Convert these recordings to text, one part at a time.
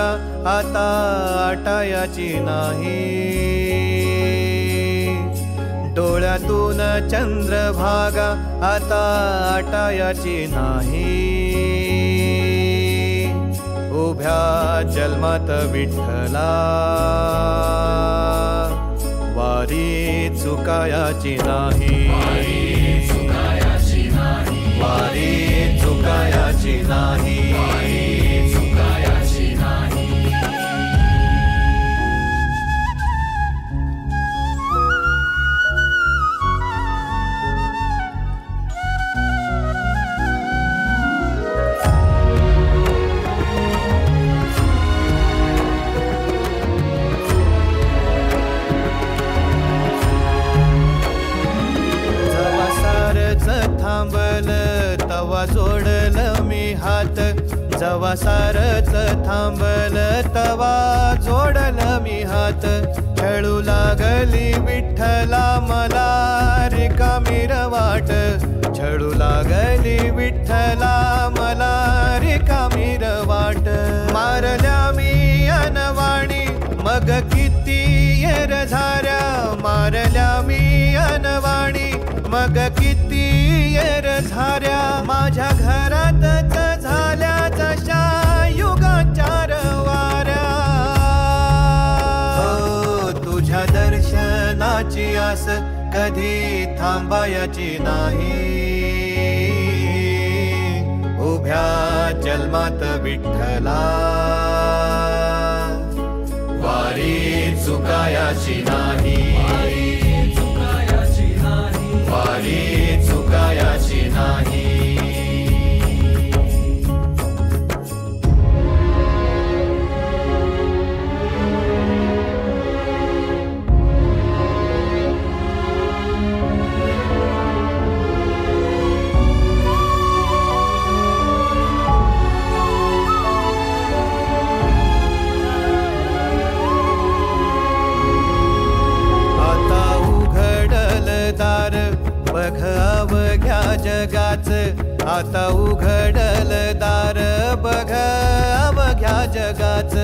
भागा आता आटायाची नाही, डोळ्यातून चंद्रभागा आता आटायाची नाही, उभ्या जन्मात विठ्ठला वारी चुकायाची नाही, वारी चुकायाची नाही, चुकायाची नाही. थांबल तवा जोडल मी हात, जवा सारच थांबल तवा जोडल मी हात, खेळू लागली विठ्ठला मला रिकामी वाट, छळू लागली विठ्ठला मला रिकामी वाट, मारल्या मी अनवाणी मग किती येर झाऱ्या, मारल्या मी अनवाणी मग किती येर झाऱ्या, माझ्या घरातच झाल्या जशा युगाचार वाऱ्या, हो तुझ्या दर्शनाची आस कधी थांबायची नाही, उभ्या जन्मात विठ्ठला वारी चुकायाची नाही, वारी चुकायाची नाही. बघ अवघ्या जगाच, आता उघडल दार बघ अवघ्या जगाच,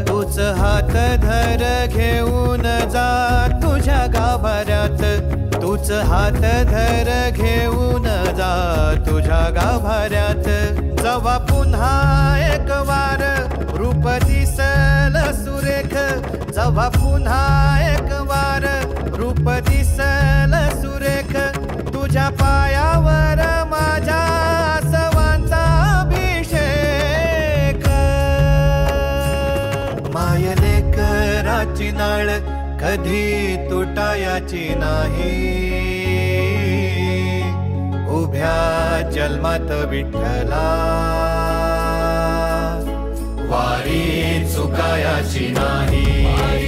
तूच हात धर घेऊन जा तुझ्या गाभाऱ्यात, तूच हात धर घेऊन जा तुझ्या गाभाऱ्यात, जवा पुन्हा एक वार रूप दिसल सुरेख, जवा पुन्हा एक वार रूप दिसल सुरेख, तुझ्या पायावर माझ्या आसवांचा अभिषेक, मायलेकराची नाळ कधी तुटायाची नाही, उभ्या जन्मात विठ्ठला वारी चुकायाची नाही.